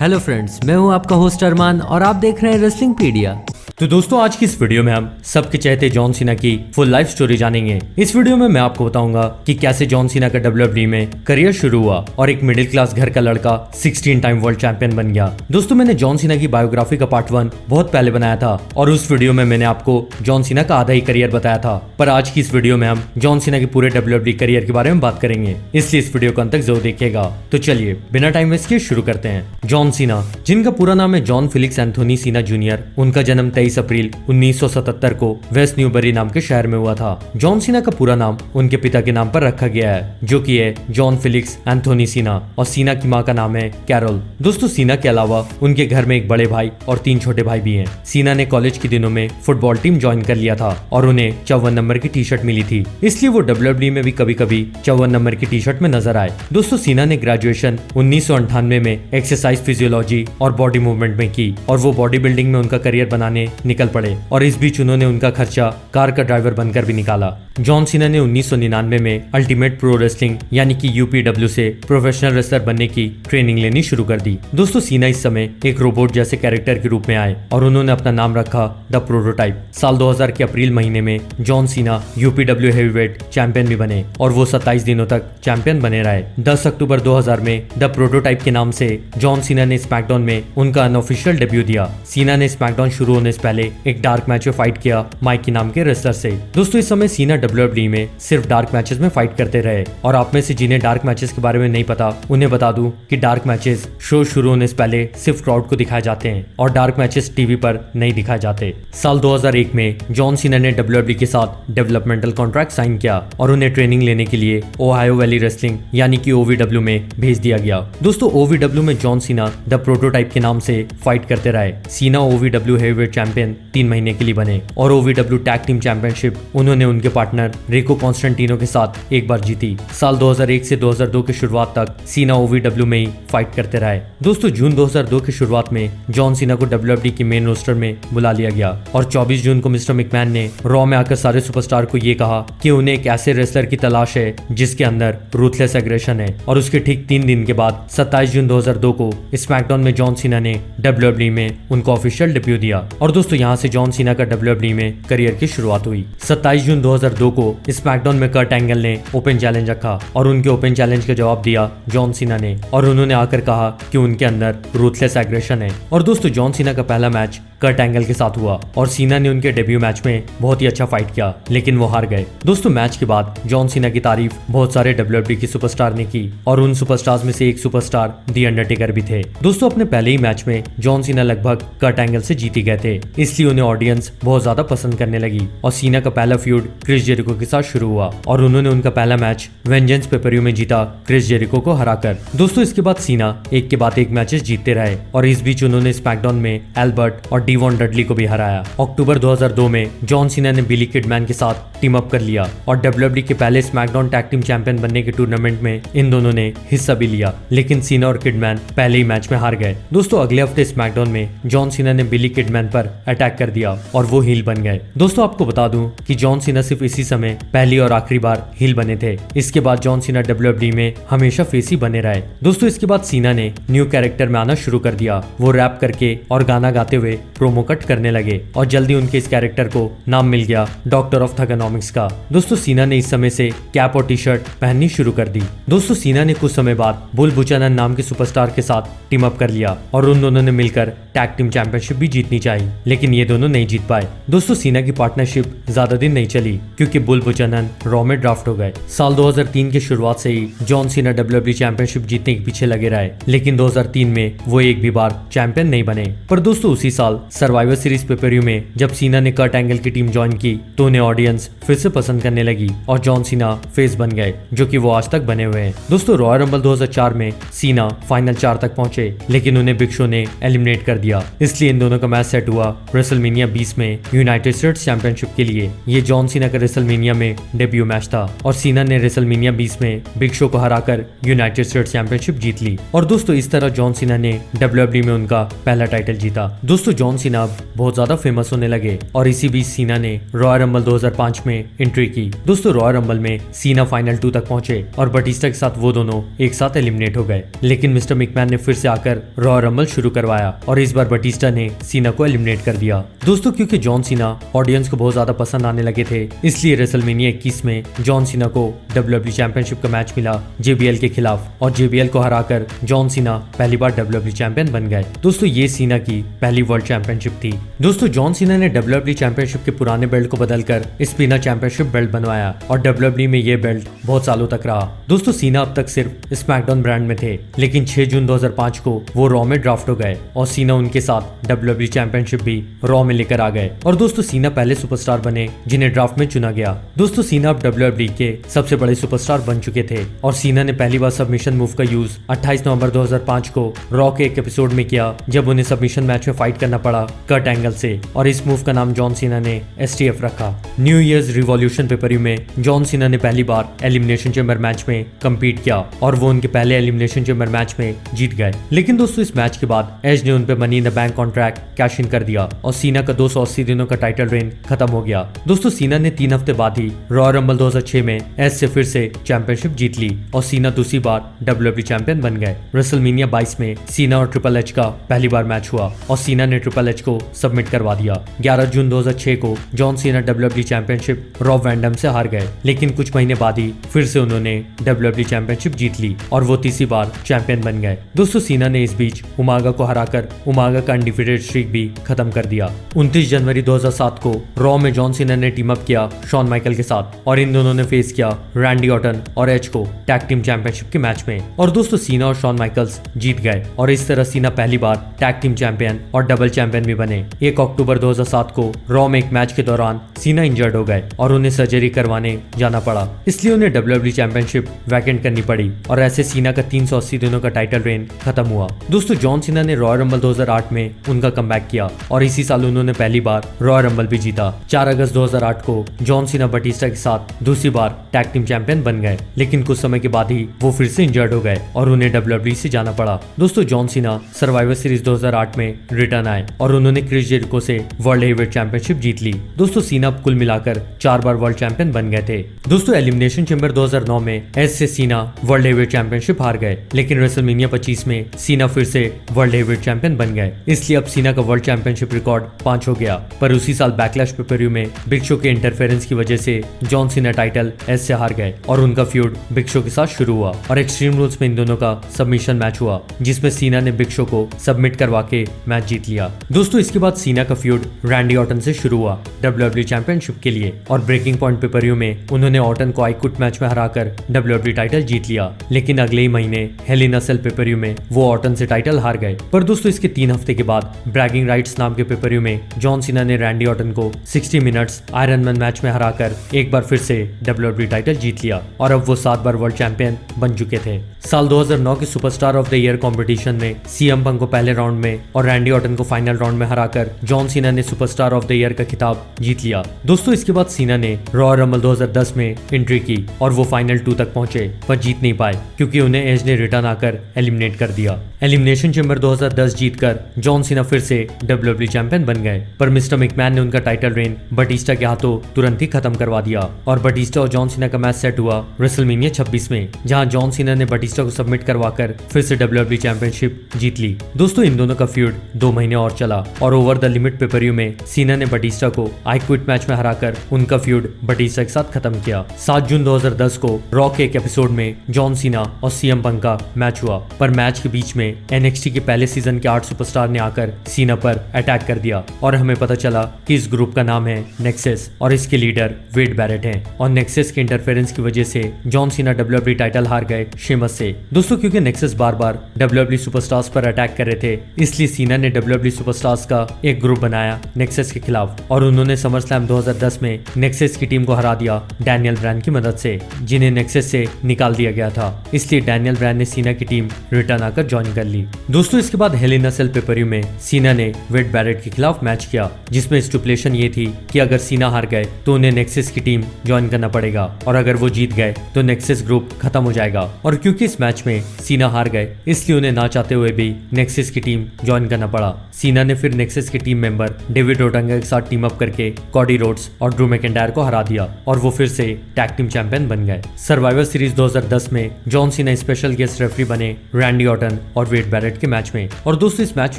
Hello friends, मैं हूं आपका होस्ट अरमान और आप देख रहे हैं रेसलिंग पीडिया। तो दोस्तों, आज की इस वीडियो में हम सबके चहेते जॉन सीना की फुल लाइफ स्टोरी जानेंगे। इस वीडियो में मैं आपको बताऊंगा कि कैसे जॉन सीना का WWE में करियर शुरू हुआ और एक मिडिल क्लास घर का लड़का 16 टाइम वर्ल्ड चैंपियन बन गया। दोस्तों, मैंने जॉन सीना की बायोग्राफी का पार्ट 1 बहुत पहले बनाया था और उस वीडियो में मैंने आपको जॉन सीना का आधा ही करियर बताया था, पर आज की इस वीडियो में हम जॉन सीना के पूरे WWE करियर के बारे में बात करेंगे, इसलिए इस वीडियो को अंत तक जरूर देखिएगा। तो चलिए बिना टाइम वेस्ट किए शुरू करते हैं। जॉन सीना, जिनका पूरा नाम है जॉन फिलिक्स एंथोनी सीना जूनियर, उनका जन्म 23 अप्रैल 1977 को वेस्ट न्यूबरी नाम के शहर में हुआ था। जॉन सीना का पूरा नाम उनके पिता के नाम पर रखा गया है, जो कि है जॉन फिलिक्स एंथोनी सीना, और सीना की मां का नाम है कैरोल। दोस्तों, सीना के अलावा उनके घर में एक बड़े भाई और 3 छोटे भाई भी हैं। सीना ने कॉलेज के दिनों में फुटबॉल टीम ज्वाइन कर लिया था और उन्हें 54 नंबर की टी शर्ट मिली थी, इसलिए वो WWE में भी कभी कभी 54 नंबर की टी शर्ट में नजर आए। दोस्तों, सीना ने ग्रेजुएशन 1998 में एक्सरसाइज फिजियोलॉजी और बॉडी मूवमेंट में की और वो बॉडी बिल्डिंग में उनका करियर बनाने निकल पड़े, और इस बीच उन्होंने उनका खर्चा कार का ड्राइवर बनकर भी निकाला। जॉन सीना ने 1999 में अल्टीमेट प्रो रेसलिंग यानी कि UPW से प्रोफेशनल रेसलर बनने की ट्रेनिंग लेनी शुरू कर दी। दोस्तों, सीना इस समय एक रोबोट जैसे कैरेक्टर के रूप में आए और उन्होंने अपना नाम रखा द प्रोटोटाइप। साल 2000 के अप्रैल महीने में John Cena UPW heavyweight champion भी बने और वो 27 दिनों तक चैंपियन बने रहे। 10 अक्टूबर 2000 में द प्रोटोटाइप के नाम से जॉन सीना ने स्मैकडाउन में उनका अनऑफिशियल डेब्यू दिया। सीना ने स्मैकडाउन शुरू होने से पहले एक डार्क मैच में फाइट किया माइकी नाम के रेसलर से। दोस्तों, इस समय सीना WWE में सिर्फ डार्क मैचेस में फाइट करते रहे, और आप में से जिन्हें डार्क मैचेस के बारे में नहीं पता उन्हें बता दूं कि डार्क मैचेस शो शुरू होने से पहले सिर्फ क्राउड को दिखाए जाते हैं और डार्क मैचेस टीवी पर नहीं दिखाए जाते। साल 2001 में जॉन सीना ने WWE के साथ डेवलपमेंटल कॉन्ट्रैक्ट साइन किया और उन्हें ट्रेनिंग लेने के लिए ओहायो वैली रेसलिंग यानी कि OVW में भेज दिया गया। दोस्तों, OVW में जॉन सीना द प्रोटोटाइप के नाम से फाइट करते रहे। सीना OVW हेवीवेट चैंपियन 3 महीने के लिए बने और OVW टैग टीम चैंपियनशिप उन्होंने उनके पार्टनर रिको कॉन्स्टेंटिनो के साथ एक बार जीती। साल 2001 से 2002 की शुरुआत तक सीना OVW में ही फाइट करते रहे। दोस्तों, जून 2002 की शुरुआत में जॉन सीना को WWE की मेन रोस्टर में बुला लिया गया और 24 जून को मिस्टर मैकमैन ने रॉ में आकर सारे सुपरस्टार को ये कहा कि उन्हें एक ऐसे रेसलर की तलाश है जिसके अंदर रूथलेस एग्रेशन है, और उसके ठीक 3 दिन के बाद 27 जून 2002 को स्मैकडाउन में जॉन सीना ने WWE में उनको ऑफिशियल डेब्यू दिया। और दोस्तों, यहाँ से जॉन सीना का WWE में करियर की शुरुआत हुई। 27 जून 2002 को स्मैकडाउन में कर्ट एंगल ने ओपन चैलेंज रखा और उनके ओपन चैलेंज का जवाब दिया जॉन सीना ने, और उन्होंने आकर कहा कि उनके अंदर रूथलेस एग्रेशन है। और दोस्तों, जॉन सीना का पहला मैच कर्ट एंगल के साथ हुआ और सीना ने उनके डेब्यू मैच में बहुत ही अच्छा फाइट किया, लेकिन वो हार गए। दोस्तों, मैच के बाद जॉन सीना की तारीफ बहुत सारे WWE के सुपरस्टार ने की और उन सुपरस्टार्स में से एक सुपरस्टार दी अंडरटेकर भी थे। दोस्तों, अपने पहले ही मैच में जॉन सीना लगभग कर्ट एंगल से जीती गए थे, इसलिए उन्हें ऑडियंस बहुत ज्यादा पसंद करने लगी और सीना का पहला फ्यूड क्रिस जेरिको के साथ शुरू हुआ और उन्होंने उनका पहला मैच वेंजेंस पेपरव्यू में जीता क्रिस जेरिको को हराकर। दोस्तों, इसके बाद सीना एक के बाद एक मैचेस जीतते रहे और इस बीच उन्होंने स्मैकडाउन में एल्बर्ट और डीवॉन डडली को भी हराया। अक्टूबर 2002 में जॉन सीना ने बिली किडमैन के साथ टीम अप कर लिया और WWE के पहले स्मैकडाउन टैग टीम चैंपियन बनने के टूर्नामेंट में इन दोनों ने हिस्सा भी लिया, लेकिन सीना और किडमैन पहले ही मैच में हार गए। दोस्तों, अगले हफ्ते स्मैकडाउन में जॉन सीना ने बिली किडमैन पर अटैक कर दिया और वो हील बन गए। दोस्तों, आपको बता दूं कि जॉन सीना सिर्फ इसी समय पहली और आखिरी बार हील बने थे। इसके बाद जॉन सीना WWE में हमेशा फेस ही बने रहे। दोस्तों, इसके बाद सीना ने न्यू कैरेक्टर में आना शुरू कर दिया। वो रैप करके और गाना गाते हुए प्रोमो कट करने लगे और जल्दी उनके इस कैरेक्टर को नाम मिल गया डॉक्टर ऑफ थगनॉमिक्स का। दोस्तों, सीना ने इस समय से कैप और टी-शर्ट पहननी शुरू कर दी। दोस्तों, सीना ने कुछ समय बाद बुल बुचानन नाम के सुपरस्टार के साथ टीम अप कर लिया और उन दोनों ने मिलकर टैग टीम चैंपियनशिप भी जीतनी चाहिए, लेकिन ये दोनों नहीं जीत पाए। दोस्तों, सीना की पार्टनरशिप ज्यादा दिन नहीं चली क्योंकि बुल बुचानन रॉ में ड्राफ्ट हो गए। साल 2003 की शुरुआत से ही जॉन सीना WWE चैंपियनशिप जीतने के पीछे लगे रहे, लेकिन 2003 में वो एक भी बार चैंपियन नहीं बने। पर दोस्तों, उसी साल सर्वाइवर सीरीज पेपरव्यू में जब सीना ने कर्ट एंगल की टीम ज्वाइन की तो उन्हें ऑडियंस फिर से पसंद करने लगी और जॉन सीना फेस बन गए, जो कि वो आज तक बने हुए हैं। दोस्तों, रॉयल रंबल 2004 में सीना फाइनल 4 तक पहुंचे, लेकिन उन्हें बिग शो ने एलिमिनेट कर दिया, इसलिए इन दोनों का मैच सेट हुआ रेसलमेनिया 20 में यूनाइटेड स्टेट्स चैंपियनशिप के लिए। ये जॉन सीना का रेसलमेनिया में डेब्यू मैच था और सीना ने रेसलमेनिया 20 में बिग शो को हराकर यूनाइटेड स्टेट्स चैंपियनशिप जीत ली। और दोस्तों, इस तरह जॉन सीना ने WWE में उनका पहला टाइटल जीता। दोस्तों जॉन सीना अब बहुत ज्यादा फेमस होने लगे और इसी बीच सीना ने रॉयल रंबल 2005 में एंट्री की। दोस्तों रॉयल रंबल में सीना फाइनल 2 तक पहुंचे और बटिस्टा के साथ वो दोनों एक साथ एलिमिनेट हो गए, लेकिन मिस्टर मैकमैन ने फिर से आकर रॉयल रंबल शुरू करवाया और इस बार बटिस्टा ने सीना को एलिमिनेट कर दिया। दोस्तों क्योंकि जॉन सीना ऑडियंस को बहुत ज्यादा पसंद आने लगे थे, इसलिए रेसलमेनिया 21 में जॉन सीना को WWE चैंपियनशिप का मैच मिला JBL के खिलाफ और JBL को हराकर जॉन सीना पहली बार WWE चैंपियन बन गए। दोस्तों ये सीना की पहली वर्ल्ड चैंपियनशिप थी। दोस्तों जॉन सीना ने WWE चैंपियनशिप के पुराने बेल्ट को बदलकर स्पिना चैंपियनशिप बेल्ट बनवाया और WWE में ये बेल्ट बहुत सालों तक रहा। दोस्तों सीना अब तक सिर्फ स्मैकडाउन ब्रांड में थे, लेकिन 6 जून 2005 को वो रॉ में ड्राफ्ट हो गए और सीना उनके साथ WWE चैंपियनशिप भी रॉ में लेकर आ गए। और दोस्तों सीना पहले सुपरस्टार बने जिन्हें ड्राफ्ट में चुना गया। दोस्तों सीना अब WWE के सबसे बड़े सुपरस्टार बन चुके थे और सीना ने पहली बार सबमिशन मूव का यूज 28 नवंबर 2005 को रॉ के एक एपिसोड में किया, जब उन्हें सबमिशन मैच में फाइट करना पड़ा कर्ट एंगल से, और इस मूव का नाम जॉन सीना ने STF रखा। न्यू ईयर्स रिवॉल्यूशन पेपर में जॉन सीना ने पहली बार एलिमिनेशन चेंबर मैच में कम्पीट किया और वो उनके पहले एलिमिनेशन चेंबर मैच में जीत गए। लेकिन दोस्तों इस मैच के बाद एज ने उन पे money in the bank contract cash in कर दिया और सीना का 280 दिनों का टाइटल रेन खत्म हो गया। दोस्तों सीना ने 3 हफ्ते बाद ही रॉयल रंबल 2006 में एज से फिर से चैंपियनशिप जीत ली और सीना दूसरी बार WWE चैंपियन बन गए। रेसलमेनिया 22 में सीना और ट्रिपल एच का पहली बार मैच हुआ और सीना ने ट्रिपल एच को सबमिट करवा दिया। 11 जून 2006 को John Cena WWE championship Rob वैंडम से हार गए, लेकिन कुछ महीने बाद ही फिर से उन्होंने WWE चैंपियनशिप जीत ली और वो तीसरी बार चैंपियन बन गए। दोस्तों सीना ने इस बीच उमागा को हराकर उमागा का अनडिफीटेड स्ट्रीक भी खत्म कर दिया। 29 जनवरी 2007 को रॉ में जॉन सीना ने टीम अप किया शॉन माइकल के साथ और इन दोनों ने फेस किया रैंडी ऑर्टन और एज को टैग टीम चैंपियनशिप के मैच में और दोस्तों सीना और शॉन माइकल्स जीत गए और इस तरह सीना पहली बार टैग टीम चैंपियन और डबल चैंपियन भी बने। 1 अक्टूबर 2007 को रॉ में एक मैच के दौरान सीना इंजर्ड हो गए और उन्हें सर्जरी करवाने जाना पड़ा, इसलिए उन्हें WWE चैंपियनशिप वैकेंट करनी पड़ी और ऐसे सीना का 380 दिनों का टाइटल रेन खत्म हुआ। दोस्तों जॉन सीना ने रॉयल रंबल 2008 में उनका कमबैक किया और इसी साल उन्होंने पहली बार रॉयल रंबल भी जीता। 4 अगस्त 2008 को जॉन सीना बटिस्टा के साथ दूसरी बार टैग टीम चैंपियन बन गए, लेकिन कुछ समय के बाद ही वो फिर से इंजर्ड हो गए और उन्हें WWE से जाना पड़ा। दोस्तों जॉन सीना सर्वाइवर सीरीज 2008 में रिटर्न आए और उन्होंने क्रिस जेरिको से वर्ल्ड हेवीवेट चैंपियनशिप जीत ली। दोस्तों सीना कुल मिलाकर 4 बार वर्ल्ड चैंपियन बन गए थे। दोस्तों एलिमिनेशन चैंबर 2009 में एज से सीना वर्ल्ड हेवीवेट चैंपियनशिप हार गए, लेकिन रेसलमेनिया 25 में सीना फिर से वर्ल्ड हेवीवेट चैंपियन बन गए, इसलिए अब सीना का वर्ल्ड चैंपियनशिप रिकॉर्ड 5 हो गया। पर उसी साल बैकलैश पेपर में बिग शो के इंटरफेरेंस की वजह से जॉन सीना टाइटल एज से हार गए और उनका फ्यूड बिग शो के साथ शुरू हुआ और एक्सट्रीम रूल्स में इन दोनों का सबमिशन मैच हुआ, जिसमें सीना ने बिग शो को सबमिट करवा के मैच जीत लिया। दोस्तों इसके बाद सीना का फ्यूड रैंडी ऑर्टन से शुरू हुआ WWE चैंपियनशिप के लिए और ब्रेकिंग पॉइंट पेपर में उन्होंने ऑर्टन को आई क्विट मैच में हराकर WWE टाइटल जीत लिया, लेकिन अगले ही महीने हेल इन अ सेल पेपर में वो ऑर्टन से टाइटल हार गए। पर दोस्तों इसके 3 हफ्ते के बाद ब्रैगिंग राइट्स नाम के पेपर में जॉन सीना ने रैंडी ऑर्टन को 60 मिनट्स आयरन मैन मैच में हराकर एक बार फिर से WWE टाइटल जीत लिया और अब वो 7 बार वर्ल्ड चैंपियन बन चुके थे। साल 2009 के superstar of the year competition में CM पंक को पहले राउंड में और रैंडी ऑर्टन को फाइनल राउंड में हराकर जॉन सीना ने सुपरस्टार ऑफ द ईयर का खिताब जीत लिया। दोस्तों इसके बाद सीना ने रॉयल रंबल 2010 में एंट्री की और वो फाइनल 2 तक पहुंचे पर जीत नहीं पाए क्योंकि उन्हें एज ने रिटर्न आकर एलिमिनेट कर दिया। एलिमिनेशन चैंबर 2010 जीतकर जॉन सीना फिर से WWE चैंपियन बन गए, पर मिस्टर मैकमैन ने उनका टाइटल रेन बटिस्टा के हाथों तुरंत ही खत्म करवा दिया और बटिस्टा और जॉन सीना का मैच सेट हुआ रेसलमेनिया 26 में, जहां जॉन सीना ने बटिस्टा को सबमिट करवाकर फिर से WWE चैंपियनशिप जीत ली। दोस्तों इन दोनों का फ्यूड 2 महीने और चला और ओवर द लिमिट पेपर में सीना ने बटिस्टा को आई क्विट मैच में हराकर उनका फ्यूड बटिस्टा के साथ खत्म किया। 7 जून 2010 को रॉ के एक एपिसोड में जॉन सीना और CM पंक का मैच हुआ, पर मैच के बीच में NXT के पहले सीजन के 8 सुपरस्टार ने आकर सीना पर अटैक कर दिया और हमें पता चला कि इस ग्रुप का नाम है नेक्सस और इसके लीडर वेड बैरेट हैं और नेक्सस के इंटरफेरेंस की वजह से जॉन सीना WWE टाइटल हार गए शेमस से। दोस्तों क्योंकि नेक्सस बार बार WWE सुपरस्टार्स पर अटैक कर रहे थे, इसलिए सीना ने WWE सुपरस्टार्स का एक ग्रुप बनाया नेक्सस के खिलाफ और उन्होंने समरस्लैम 2010 में नेक्सस की टीम को हरा दिया डैनियल ब्रायन की मदद से, जिन्हें नेक्सस से निकाल दिया गया था। इसलिए डैनियल ब्रायन ने सीना की टीम रिटर्न आकर ज्वाइन कर ली। दोस्तों इसके बाद हेल इन अ सेल पेपर में सीना ने वेड बैरेट के खिलाफ मैच किया, जिसमें स्टिपुलेशन ये थी कि अगर सीना हार गए तो उन्हें नेक्सस की टीम ज्वाइन करना पड़ेगा और अगर वो जीत गए तो नेक्सस ग्रुप खत्म हो जाएगा। और क्योंकि इस मैच में सीना हार गए इसलिए उन्हें ना चाहते हुए भी नेक्सस की टीम ज्वाइन करना पड़ा। सीना ने फिर नेक्सस के टीम मेंबर डेविड ओटंगा के साथ टीम अप करके कॉडी रोड्स और ड्रू मैकिंटायर को हरा दिया और वो फिर से टैग टीम चैंपियन बन गए। सर्वाइवर सीरीज 2010 में John Cena special guest referee बने रैंडी ऑर्टन और वेड बैरेट के मैच में। और दोस्तों इस मैच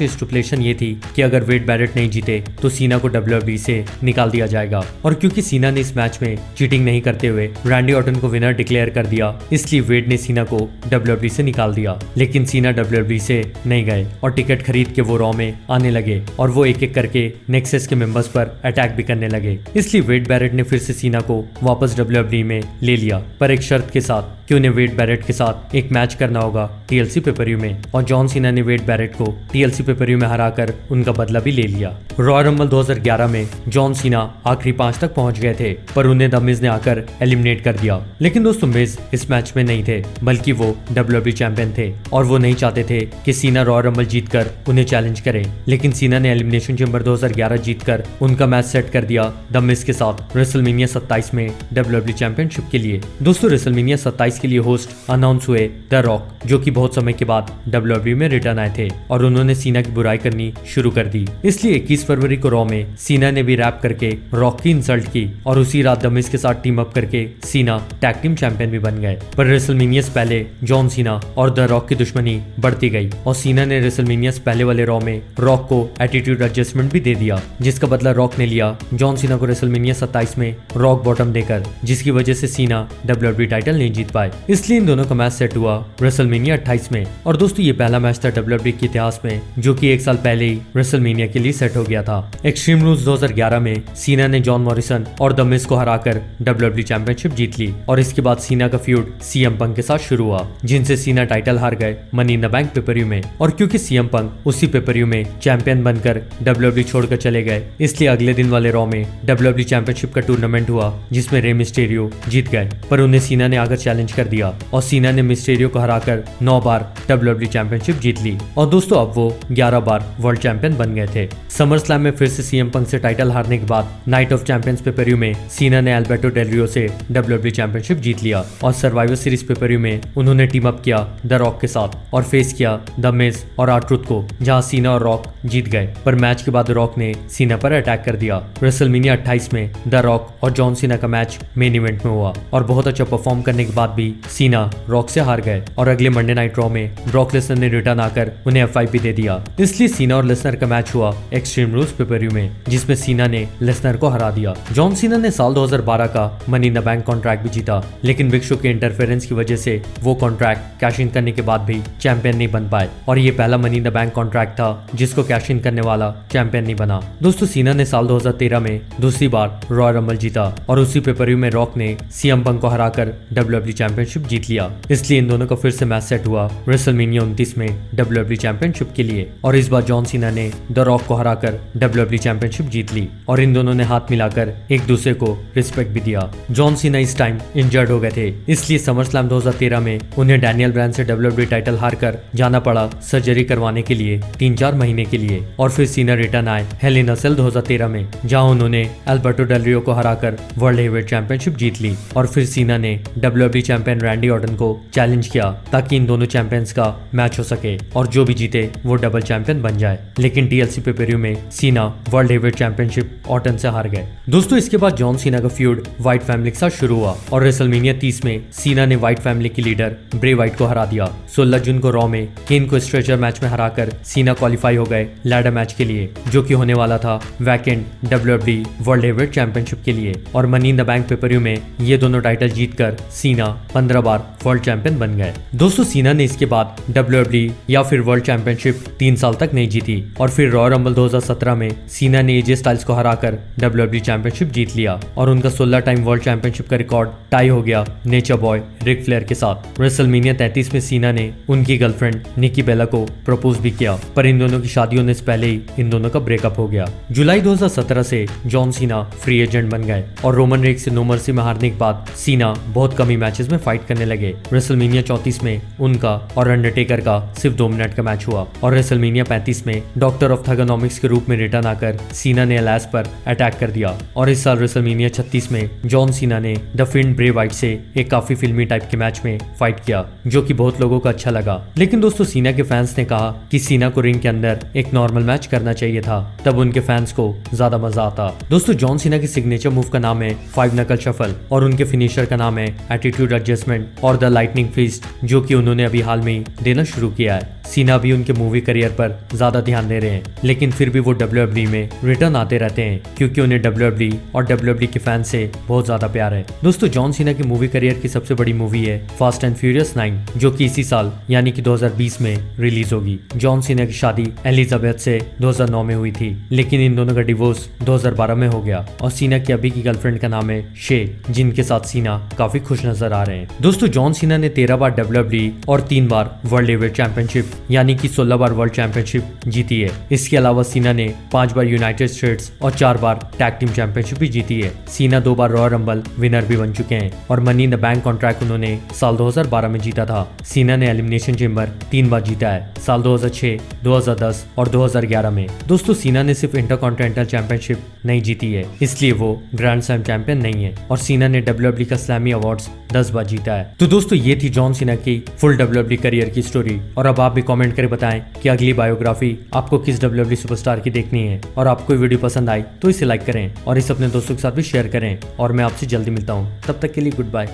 में स्टिपुलेशन ये थी कि अगर वेड बैरेट नहीं जीते तो सीना को WWE से निकाल दिया जाएगा। और क्योंकि सीना ने इस मैच में चीटिंग नहीं करते हुए रैंडी ऑर्टन को विनर डिक्लेयर कर दिया, इसलिए वेड ने सीना को WWE से निकाल दिया। लेकिन सीना WWE से नहीं गए और टिकट खरीद के वो रॉ में आने लगे और वो एक एक करके नेक्सस के मेंबर्स पर अटैक भी करने लगे। इसलिए वेड बैरेट ने फिर से सीना को वापस WWE में ले लिया, पर एक शर्त के साथ कि उन्हें वेड बैरेट के साथ एक मैच करना होगा TLC पेपरव्यू में। और जॉन सीना ने वेड बैरेट को TLC पेपरव्यू में हराकर उनका बदला भी ले लिया। रॉयल रंबल 2011 में जॉन सीना आखिरी 5 तक पहुंच गए थे, पर उन्हें द मिज ने आकर एलिमिनेट कर दिया। लेकिन दोस्तों मिज इस मैच में नहीं थे, बल्कि वो WWE चैंपियन थे और वो नहीं चाहते थे कि सीना रॉयल रंबल जीतकर उन्हें चैलेंज करे। लेकिन सीना ने एलिमिनेशन चैम्बर 2011 जीतकर उनका मैच सेट कर दिया द मिज के साथ रेसलमेनिया 27 में WWE चैंपियनशिप के लिए। दोस्तों रेसलमेनिया 27 के लिए होस्ट अनाउंस हुए द रॉक, जो कि बहुत समय के बाद WWE में रिटर्न आए थे और उन्होंने सीना की बुराई करनी शुरू कर दी। इसलिए 21 फरवरी को रॉ में सीना ने भी रैप करके रॉक की इंसल्ट की और उसी रात द मिज के साथ टीम अप करके सीना टैग टीम चैंपियन भी बन गए। पर रेसलमेनिया से पहले जॉन सीना और द रॉक की दुश्मनी बढ़ती गई और सीना ने रेसलमेनिया से पहले वाले रॉ में रॉक को एटीट्यूड एडजस्टमेंट भी दे दिया, जिसका बदला रॉक ने लिया जॉन सीना को रेसलमेनिया 27 में रॉक बॉटम देकर, जिसकी वजह से सीना WWE टाइटल नहीं जीत पाए। इसलिए इन दोनों का मैच सेट हुआ रेसलमेनिया 28 में। और दोस्तों ये पहला मैच था WWE के इतिहास में जो कि 1 साल पहले ही रेसलमेनिया के लिए सेट हो गया था। एक्सट्रीम रूल्स 2011 में सीना ने जॉन मॉरिसन और द मिज को हराकर WWE चैंपियनशिप जीत ली और इसके बाद सीना का फ्यूड CM पंक के साथ शुरू हुआ, जिनसे सीना टाइटल हार गए money in the bank pay-per-view में। और क्योंकि CM पंक उसी पेपरव्यू में चैंपियन बनकर WWE छोड़कर चले गए, इसलिए अगले दिन वाले रॉ में WWE चैंपियनशिप का टूर्नामेंट हुआ जिसमें रे मिस्टेरियो जीत गए, पर उन्हें सीना ने आकर चैलेंज कर दिया और सीना ने मिस्टेरियो को हराकर 9 बार WWE चैंपियनशिप जीत ली। और दोस्तों अब वो 11 बार वर्ल्ड चैंपियन बन गए थे। समर स्लैम में फिर से CM पंक से टाइटल हारने के बाद नाइट ऑफ चैंपियंस पेपरव्यू में सीना ने अल्बर्टो डेल रियो से WWE चैंपियनशिप जीत लिया और सर्वाइवर सीरीज पेपरव्यू में उन्होंने टीम अप किया द रॉक के साथ और फेस किया द मिज और आर-ट्रूथ को, जहां सीना और रॉक जीत गए। पर मैच के बाद रॉक ने सीना पर अटैक कर दिया। रेसलमेनिया 28 में द रॉक और जॉन सीना का मैच मेन इवेंट में हुआ और बहुत अच्छा परफॉर्म करने के बाद भी सीना रॉक से हार गए और अगले मंडे नाइट रॉ में ब्रॉक लेसनर ने रिटर्न आकर उन्हें F5 दे दिया। इसलिए सीना और लेसनर का मैच हुआ एक्सट्रीम रूल्स पेपरव्यू में, जिसमें सीना ने लेसनर को हरा दिया। जॉन सीना ने साल 2012 का money in the bank contract भी जीता, लेकिन बिग शो के इंटरफेरेंस की वजह से वो कॉन्ट्रैक्ट कैश इन करने के बाद भी चैंपियन नहीं बन पाए और ये पहला money in the bank contract था जिसको कैश इन करने वाला चैंपियन नहीं बना। दोस्तों सीना ने साल 2013 में दूसरी बार रॉयल रंबल जीता और उसी पेपरव्यू में रॉक ने CM पंक को हराकर WWE चैंपियनशिप जीत लिया। इसलिए इन दोनों का फिर से मैच सेट हुआ रेसलमेनिया 29 में WWE चैंपियनशिप के लिए और इस बार जॉन सीना ने द रॉक को हराकर WWE चैंपियनशिप जीत ली और इन दोनों ने हाथ मिलाकर एक दूसरे को रिस्पेक्ट भी दिया। जॉन सीना इस टाइम इंजर्ड हो गए थे, इसलिए समर स्लैम 2013 में उन्हें डैनियल ब्रायन से WWE टाइटल हारकर जाना पड़ा सर्जरी करवाने के लिए 3-4 महीने के लिए। और फिर सीना रिटर्न आए हेल इन अ सेल 2013 में, जहां उन्होंने अल्बर्टो डेल रियो को हराकर वर्ल्ड हेवीवेट चैंपियनशिप जीत ली। और फिर सीना ने WWE चैंपियन रैंडी ऑर्टन को चैलेंज किया ताकि इन दोनों चैंपियंस का मैच हो सके और जो भी जीते वो डबल चैंपियन बन जाए। लेकिन TLC पेपरव्यू में सीना वर्ल्ड हेवीवेट चैंपियनशिप ऑर्टन से हार गए। दोस्तों इसके बाद जॉन सीना का फ्यूड व्हाइट फैमिली के साथ शुरू हुआ और रेसलमेनिया 30 में सीना ने व्हाइट फैमिली की लीडर ब्रे व्हाइट को हरा दिया। 16 जून को रॉ में केन को स्ट्रेचर मैच में हराकर सीना क्वालिफाई हो गए लैडर मैच के लिए, जो कि होने वाला था vacant WWE world heavyweight championship के लिए। और money in the bank pay-per-view में ये दोनों टाइटल जीतकर सीना 15 बार वर्ल्ड चैंपियन बन गए। दोस्तों सीना ने इसके बाद WWE या फिर वर्ल्ड चैंपियनशिप 3 साल तक नहीं जीती और फिर रॉयल रंबल 2017 में सीना ने AJ स्टाइल्स को हराकर WWE चैंपियनशिप जीत लिया और उनका 16 टाइम वर्ल्ड चैंपियनशिप का रिकॉर्ड टाई हो गया नेचर बॉय रिक फ्लेयर के साथ। रेसलमेनिया 33 में सीना ने उनकी गर्लफ्रेंड निकी बेला को प्रपोज भी किया, पर इन दोनों की शादी होने से पहले ही इन दोनों का ब्रेकअप हो गया। जुलाई 2017 से जॉन सीना फ्री एजेंट बन गए और रोमन रेक्स से नो मर्सी में हारने के बाद सीना बहुत कम ही मैचेस में फाइट करने लगे। रेसलमेनिया 34 में उनका और अंडरटेकर का सिर्फ 2 मिनट का मैच हुआ और रेसलमेनिया 35 में डॉक्टर ऑफ थर्गोनॉमिक्स के रूप में रिटर्न आकर सीना ने एलास पर अटैक कर दिया। और इस साल रेसलमेनिया 36 में जॉन सीना ने द फिंड ब्रे व्हाइट से एक काफी फिल्मी टाइप के मैच में फाइट किया, जो कि बहुत लोगों को अच्छा लगा। लेकिन दोस्तों सीना के फैंस ने कहा कि सीना को रिंग के अंदर एक नॉर्मल मैच करना चाहिए था, तब उनके फैंस को ज्यादा मजा आता। दोस्तों जॉन सीना की सिग्नेचर मूव का नाम है 5 नकल शफल और उनके फिनिशर का नाम है एटीट्यूड एडजस्टमेंट और द लाइटनिंग फिस्ट, जो कि उन्होंने अभी हाल में ही देना शुरू किया है। सीना भी उनके मूवी करियर पर ज्यादा ध्यान दे रहे हैं, लेकिन फिर भी वो WWE में रिटर्न आते रहते हैं क्योंकि उन्हें WWE और WWE के फैंस से बहुत ज्यादा प्यार है। दोस्तों जॉन सीना की मूवी करियर की सबसे बड़ी मूवी है फास्ट एंड फ्यूरियस 9, जो कि इसी साल यानी कि 2020 में रिलीज होगी। जॉन सीना की शादी एलिजाबेथ से 2009 में हुई थी, लेकिन इन दोनों का डिवोर्स 2012 में हो गया और सीना की अभी की गर्लफ्रेंड का नाम है शे, जिनके साथ सीना काफी खुश नजर आ रहे हैं। दोस्तों जॉन सीना ने 13 बार WWE और 3 बार वर्ल्ड हेवीवेट चैंपियनशिप यानी कि 16 बार वर्ल्ड चैंपियनशिप जीती है। इसके अलावा सीना ने 5 बार यूनाइटेड स्टेट्स और 4 बार टैग टीम चैंपियनशिप भी जीती है। सीना 2 बार रॉयल रंबल विनर भी बन चुके हैं और money in the bank contract उन्होंने साल 2012 में जीता था। सीना ने एलिमिनेशन चेंबर 3 बार जीता है, साल 2006, 2010 और 2011 में। दोस्तों सीना ने सिर्फ इंटरकॉन्टिनेंटल चैंपियनशिप नहीं जीती है, इसलिए वो ग्रैंड स्लैम चैंपियन नहीं है और सीना ने WWE का स्लैमी अवार्ड्स 10 बार जीता है। तो दोस्तों ये थी जॉन सीना की फुल WWE करियर की स्टोरी और अब आप भी कमेंट करके बताएं कि अगली बायोग्राफी आपको किस WWE सुपरस्टार की देखनी है। और आपको वीडियो पसंद आई तो इसे लाइक करें और इसे अपने दोस्तों के साथ भी शेयर करें और मैं आपसे जल्दी मिलता हूँ। तब तक के लिए गुड बाय।